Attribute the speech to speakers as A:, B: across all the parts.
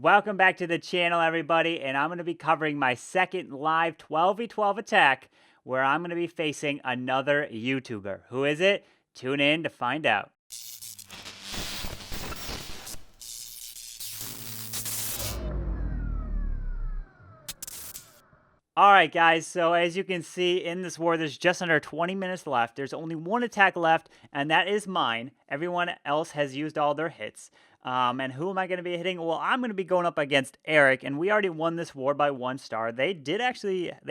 A: Welcome back to the channel, everybody, and I'm going to be covering my second live 12v12 attack where I'm going to be facing another YouTuber. Who is it? Tune in to find out. Alright guys, so as you can see in this war, there's just under 20 minutes left. There's only one attack left, and that is mine. Everyone else has used all their hits. And who am I going to be hitting? Well, I'm going to be going up against Eric, and we already won this war by 1 star. They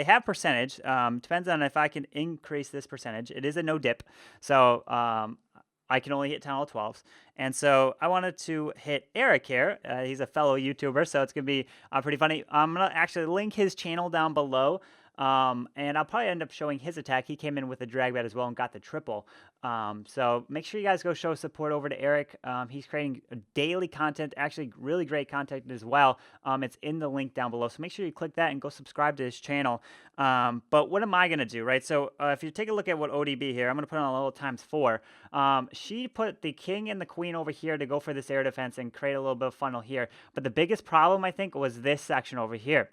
A: have percentage. Depends on if I can increase this percentage. It is a no dip, so I can only hit 10 out of 12s. And so I wanted to hit Eric here. He's a fellow YouTuber, so it's going to be pretty funny. I'm going to actually link his channel down below. And I'll probably end up showing his attack. He came in with a DragBat as well and got the triple. So make sure you guys go show support over to Eric. He's creating daily content, actually really great content as well. It's in the link down below. So make sure you click that and go subscribe to his channel. But what am I going to do, right? So if you take a look at what ODB here, I'm going to put on a little ×4. She put the king and the queen over here to go for this air defense and create a little bit of funnel here. But the biggest problem, I think, was this section over here.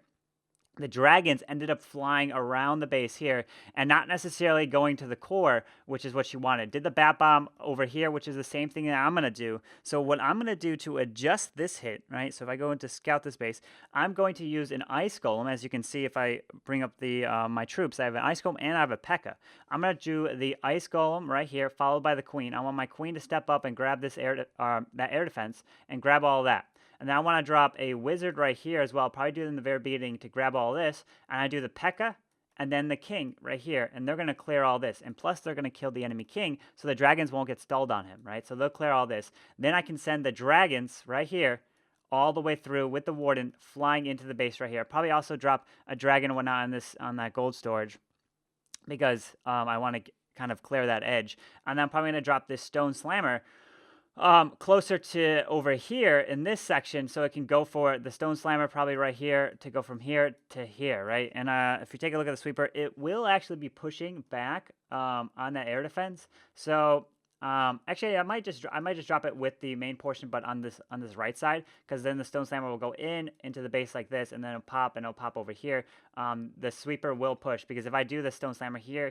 A: The dragons ended up flying around the base here and not necessarily going to the core, which is what she wanted. Did the bat bomb over here, which is the same thing that I'm going to do. So what I'm going to do to adjust this hit, right? So if I go into scout this base, I'm going to use an ice golem. As you can see, if I bring up the my troops, I have an ice golem and I have a P.E.K.K.A. I'm going to do the ice golem right here, followed by the queen. I want my queen to step up and grab this that air defense and grab all of that. And then I want to drop a wizard right here as well. I'll probably do it in the very beginning to grab all this. And I do the P.E.K.K.A. and then the king right here. And they're going to clear all this. And plus, they're going to kill the enemy king, so the dragons won't get stalled on him, right? So they'll clear all this. Then I can send the dragons right here all the way through with the warden flying into the base right here. Probably also drop a dragon and whatnot on that gold storage because I want to kind of clear that edge. And then I'm probably going to drop this stone slammer closer to over here in this section, so it can go for the stone slammer probably right here to go from here to here, right? And if you take a look at the sweeper, it will actually be pushing back on that air defense. So actually, I might just drop it with the main portion, but on this right side, because then the stone slammer will go into the base like this, and then it'll pop over here. The sweeper will push, because if I do the stone slammer here,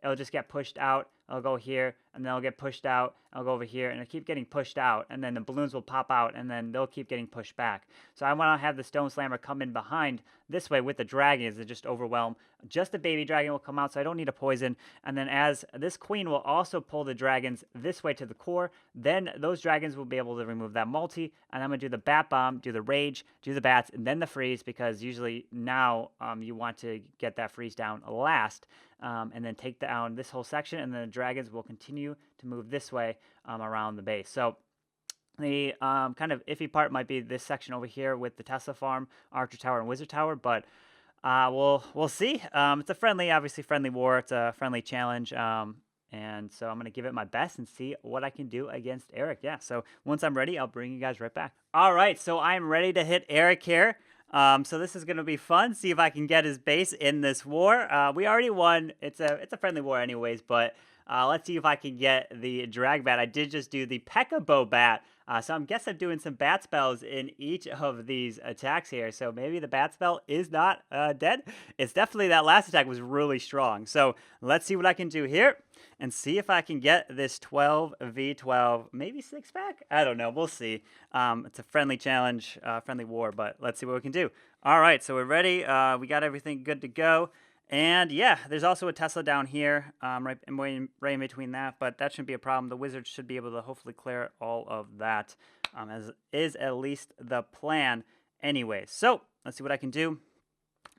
A: it'll just get pushed out. I'll go here, and then I'll get pushed out. I'll go over here, and it'll keep getting pushed out, and then the balloons will pop out, and then they'll keep getting pushed back. So I want to have the stone slammer come in behind this way with the dragons and just overwhelm. Just a baby dragon will come out, so I don't need a poison. And then as this queen will also pull the dragons this way to the core, then those dragons will be able to remove that multi, and I'm going to do the bat bomb, do the rage, do the bats, and then the freeze, because usually now you want to get that freeze down last. And then take down this whole section, and then the dragons will continue to move this way around the base. So the kind of iffy part might be this section over here with the Tesla farm, Archer Tower, and Wizard Tower, but we'll see. It's a obviously friendly war. It's a friendly challenge. And so I'm going to give it my best and see what I can do against Eric. Yeah, so once I'm ready, I'll bring you guys right back. All right, so I'm ready to hit Eric here. So this is going to be fun. See if I can get his base in this war. We already won. It's a friendly war anyways, but let's see if I can get the DragBat. I did just do the P.E.K.K.A. bow bat. So I'm guessing I'm doing some bat spells in each of these attacks here. So maybe the bat spell is not dead. It's definitely, that last attack was really strong. So let's see what I can do here and see if I can get this 12v12, maybe 6-pack? I don't know. We'll see. It's a friendly challenge, friendly war, but let's see what we can do. All right, so we're ready. We got everything good to go. And yeah, there's also a Tesla down here, right in between that, but that shouldn't be a problem. The wizard should be able to hopefully clear all of that, as is at least the plan anyway. So let's see what I can do.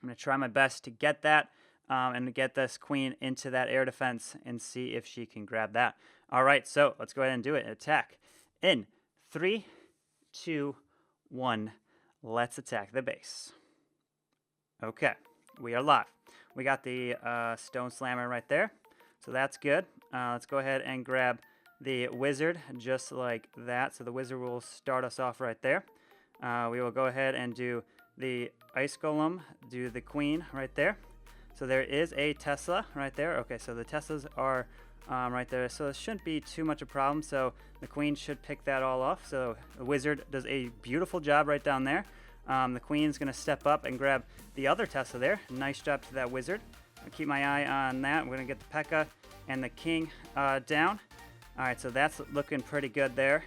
A: I'm going to try my best to get that and to get this queen into that air defense and see if she can grab that. All right, so let's go ahead and do it. Attack in 3, 2, 1. Let's attack the base. Okay, we are live. We got the stone slammer right there, so that's good. Let's go ahead and grab the wizard just like that. So the wizard will start us off right there. We will go ahead and do the ice golem, do the queen right there. So there is a Tesla right there. Okay, so the Teslas are right there. So it shouldn't be too much a problem. So the queen should pick that all off. So the wizard does a beautiful job right down there. The queen's going to step up and grab the other Tesla there. Nice job to that wizard. I'll keep my eye on that. We're going to get the P.E.K.K.A. and the king down. All right, so that's looking pretty good there.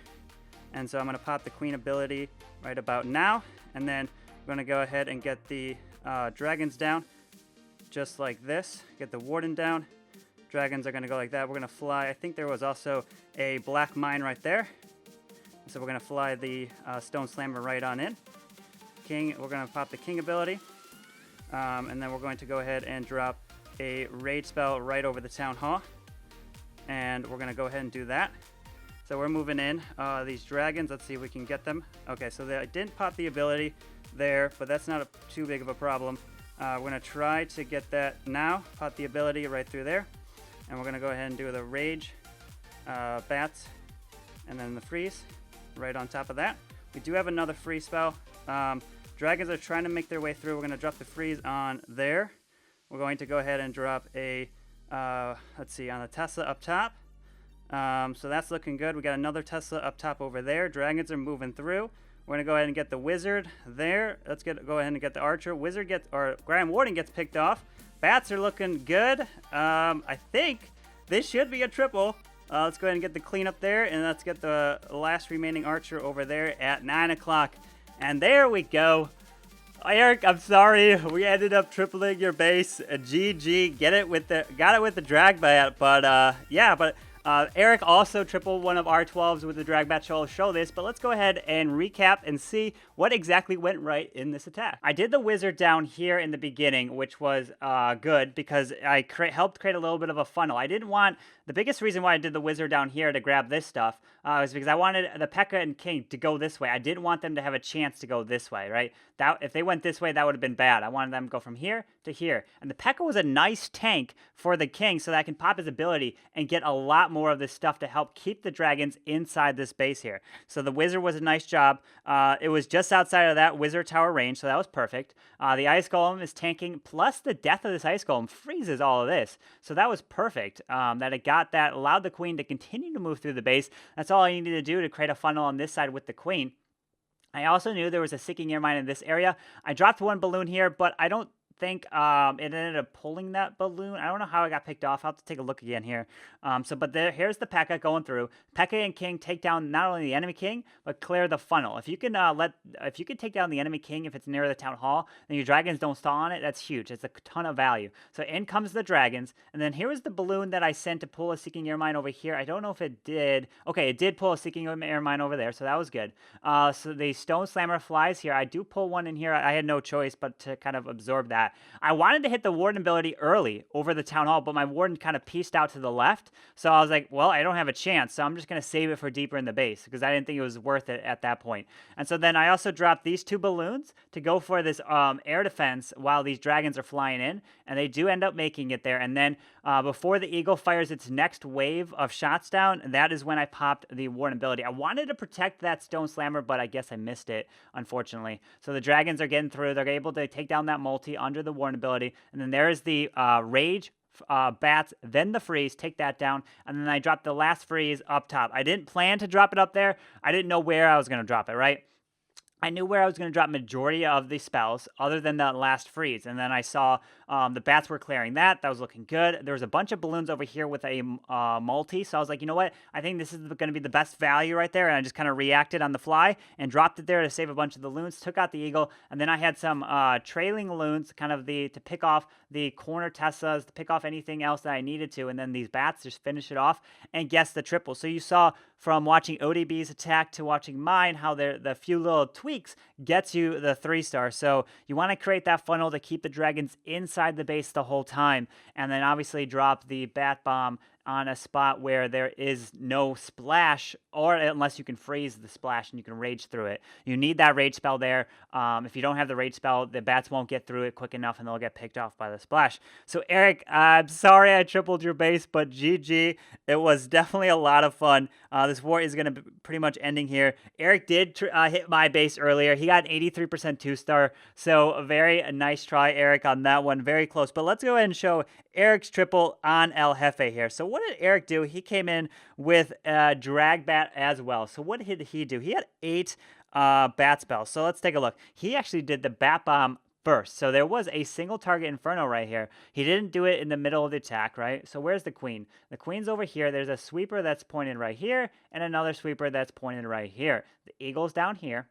A: And so I'm going to pop the queen ability right about now. And then we're going to go ahead and get the dragons down just like this. Get the warden down. Dragons are going to go like that. We're going to fly. I think there was also a black mine right there. So we're going to fly the stone slammer right on in. King, we're going to pop the king ability. And then we're going to go ahead and drop a rage spell right over the town hall. And we're going to go ahead and do that. So we're moving in these dragons. Let's see if we can get them. Okay, so I didn't pop the ability there, but that's not too big of a problem. We're going to try to get that now. Pop the ability right through there. And we're going to go ahead and do the rage bats and then the freeze right on top of that. We do have another freeze spell. Dragons are trying to make their way through. We're going to drop the freeze on there. We're going to go ahead and drop a, let's see, on the Tesla up top. So that's looking good. We got another Tesla up top over there. Dragons are moving through. We're going to go ahead and get the wizard there. Let's go ahead and get the archer. Wizard gets, or Grand Warden gets picked off. Bats are looking good. I think this should be a triple. Let's go ahead and get the cleanup there, and let's get the last remaining archer over there at 9 o'clock. And there we go. Eric, I'm sorry. We ended up tripling your base. GG. Got it with the DragBat. But yeah, but Eric also tripled one of R12s with the DragBat. Show this, but let's go ahead and recap and see what exactly went right in this attack. I did the wizard down here in the beginning, which was good because I helped create a little bit of a funnel. I didn't want, the biggest reason why I did the wizard down here to grab this stuff was because I wanted the P.E.K.K.A. and king to go this way. I didn't want them to have a chance to go this way, right? That if they went this way, that would have been bad. I wanted them to go from here to here. And the P.E.K.K.A. was a nice tank for the king so that I can pop his ability and get a lot more of this stuff to help keep the dragons inside this base here. So the wizard was a nice job. It was just outside of that wizard tower range, so that was perfect. The ice golem is tanking, plus the death of this ice golem freezes all of this. So that was perfect. That it got that, allowed the queen to continue to move through the base. That's all I needed to do to create a funnel on this side with the queen. I also knew there was a Seeking Ear Mine in this area. I dropped one balloon here, but I don't think it ended up pulling that balloon. I don't know how it got picked off. I'll have to take a look again here. But here's the P.E.K.K.A. going through. P.E.K.K.A. and king take down not only the enemy king, but clear the funnel. If you can take down the enemy king if it's near the town hall, and your dragons don't stall on it, that's huge. It's a ton of value. So in comes the dragons, and then here was the balloon that I sent to pull a Seeking Ear Mine over here. I don't know if it did. Okay, it did pull a Seeking Ear Mine over there, so that was good. So the Stone Slammer flies here. I do pull one in here. I had no choice but to kind of absorb that. I wanted to hit the warden ability early over the town hall, but my warden kind of pieced out to the left. So I was like, well, I don't have a chance, so I'm just going to save it for deeper in the base because I didn't think it was worth it at that point. And so then I also dropped these two balloons to go for this air defense while these dragons are flying in, and they do end up making it there. And then before the eagle fires its next wave of shots down, that is when I popped the warden ability. I wanted to protect that Stone Slammer, but I guess I missed it, unfortunately. So the dragons are getting through. They're able to take down that multi under the warden ability. And then there's the rage bats, then the freeze, take that down, and then I dropped the last freeze up top. I didn't plan to drop it up there. I didn't know where I was going to drop it, right? I knew where I was going to drop majority of the spells other than that last freeze. And then I saw the bats were clearing that. That was looking good. There was a bunch of balloons over here with a multi. So I was like, you know what? I think this is going to be the best value right there. And I just kind of reacted on the fly and dropped it there to save a bunch of the loons. Took out the eagle. And then I had some trailing loons kind of to pick off the corner Teslas, to pick off anything else that I needed to. And then these bats just finish it off and guess the triple. So you saw from watching ODB's attack to watching mine, how the few little tweaks gets you the 3-star. So you want to create that funnel to keep the dragons inside the base the whole time. And then obviously drop the bat bomb on a spot where there is no splash, or unless you can freeze the splash and you can rage through it. You need that rage spell there. If you don't have the rage spell, the bats won't get through it quick enough and they'll get picked off by the splash. So Eric, I'm sorry I tripled your base, but GG. It was definitely a lot of fun. This war is going to be pretty much ending here. Eric did hit my base earlier. He got an 83% 2-star. So a very nice try, Eric, on that one. Very close. But let's go ahead and show Eric's triple on El Jefe here. So what did Eric do? He came in with DragBat as well. So what did he do? He had 8 bat spells. So let's take a look. He actually did the Bat Bomb first. So there was a single target Inferno right here. He didn't do it in the middle of the attack, right? So where's the Queen? The Queen's over here. There's a sweeper that's pointed right here and another sweeper that's pointed right here. The Eagle's down here.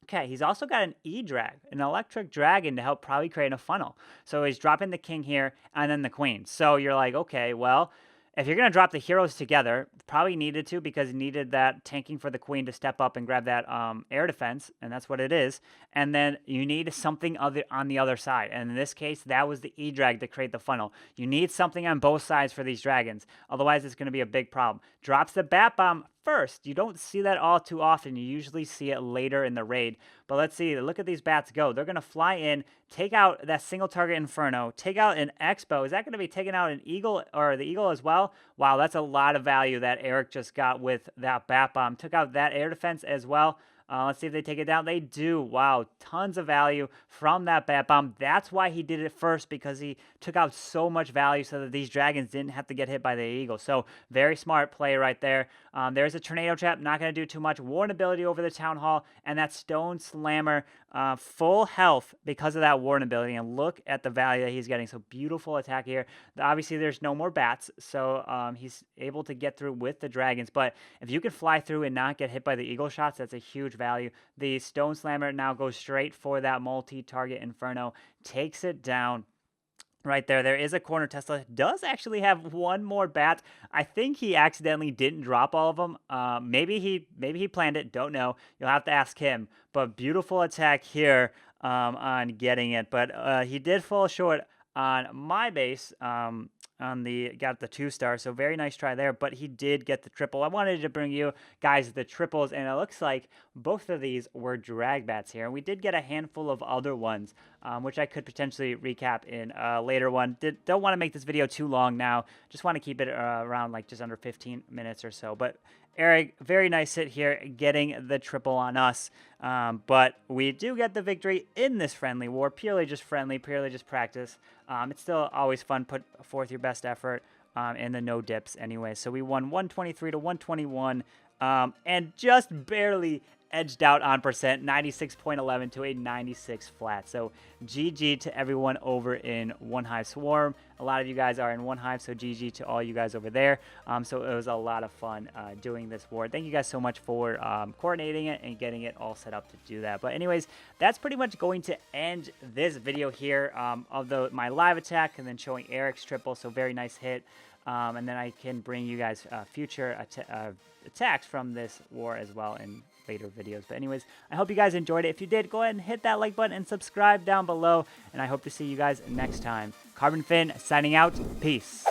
A: Okay, he's also got an E-Drag, an electric dragon to help probably create a funnel. So he's dropping the king here and then the queen. So you're like, okay, well, if you're going to drop the heroes together, probably needed to because he needed that tanking for the queen to step up and grab that air defense, and that's what it is. And then you need something other on the other side. And in this case, that was the E-Drag to create the funnel. You need something on both sides for these dragons. Otherwise, it's going to be a big problem. Drops the Bat Bomb first. You don't see that all too often. You usually see it later in the raid. But let's see. Look at these bats go. They're going to fly in, take out that single target Inferno, take out an Expo. Is that going to be taking out an Eagle or the Eagle as well? Wow, that's a lot of value that Eric just got with that Bat Bomb. Took out that air defense as well. Let's see if they take it down. They do. Wow, tons of value from that Bat Bomb. That's why he did it first, because he took out so much value so that these dragons didn't have to get hit by the Eagle. So very smart play right there. There's a Tornado Trap. Not going to do too much. Warden ability over the Town Hall. And that Stone Slammer, full health because of that Warden ability. And look at the value that he's getting. So beautiful attack here. Obviously, there's no more bats. So he's able to get through with the dragons. But if you can fly through and not get hit by the Eagle shots, that's a huge value. The Stone Slammer now goes straight for that multi-target Inferno, takes it down right there. There is a corner. Tesla does actually have one more bat. I think he accidentally didn't drop all of them. Maybe he planned it. Don't know. You'll have to ask him. But beautiful attack here on getting it. But he did fall short on my base. Got the 2-star, so very nice try there, but he did get the triple. I wanted to bring you guys the triples, and it looks like both of these were DragBats here. We did get a handful of other ones, which I could potentially recap in a later one. Don't want to make this video too long now. Just want to keep it around like just under 15 minutes or so, but Eric, very nice hit here, getting the triple on us. But we do get the victory in this friendly war, purely just friendly, purely just practice. It's still always fun. Put forth your best effort in the no dips anyway. So we won 123 to 121 and just barely edged out on percent, 96.11 to a 96 flat. So GG to everyone over in OneHive Swarm. A lot of you guys are in OneHive, so GG to all you guys over there. So it was a lot of fun doing this war. Thank you guys so much for coordinating it and getting it all set up to do that. But anyways, that's pretty much going to end this video here of my live attack and then showing Eric's triple. So very nice hit. And then I can bring you guys future attacks from this war as well in later videos. But anyways, I hope you guys enjoyed it. If you did, go ahead and hit that like button and subscribe down below. And I hope to see you guys next time. Carbonfin signing out. Peace.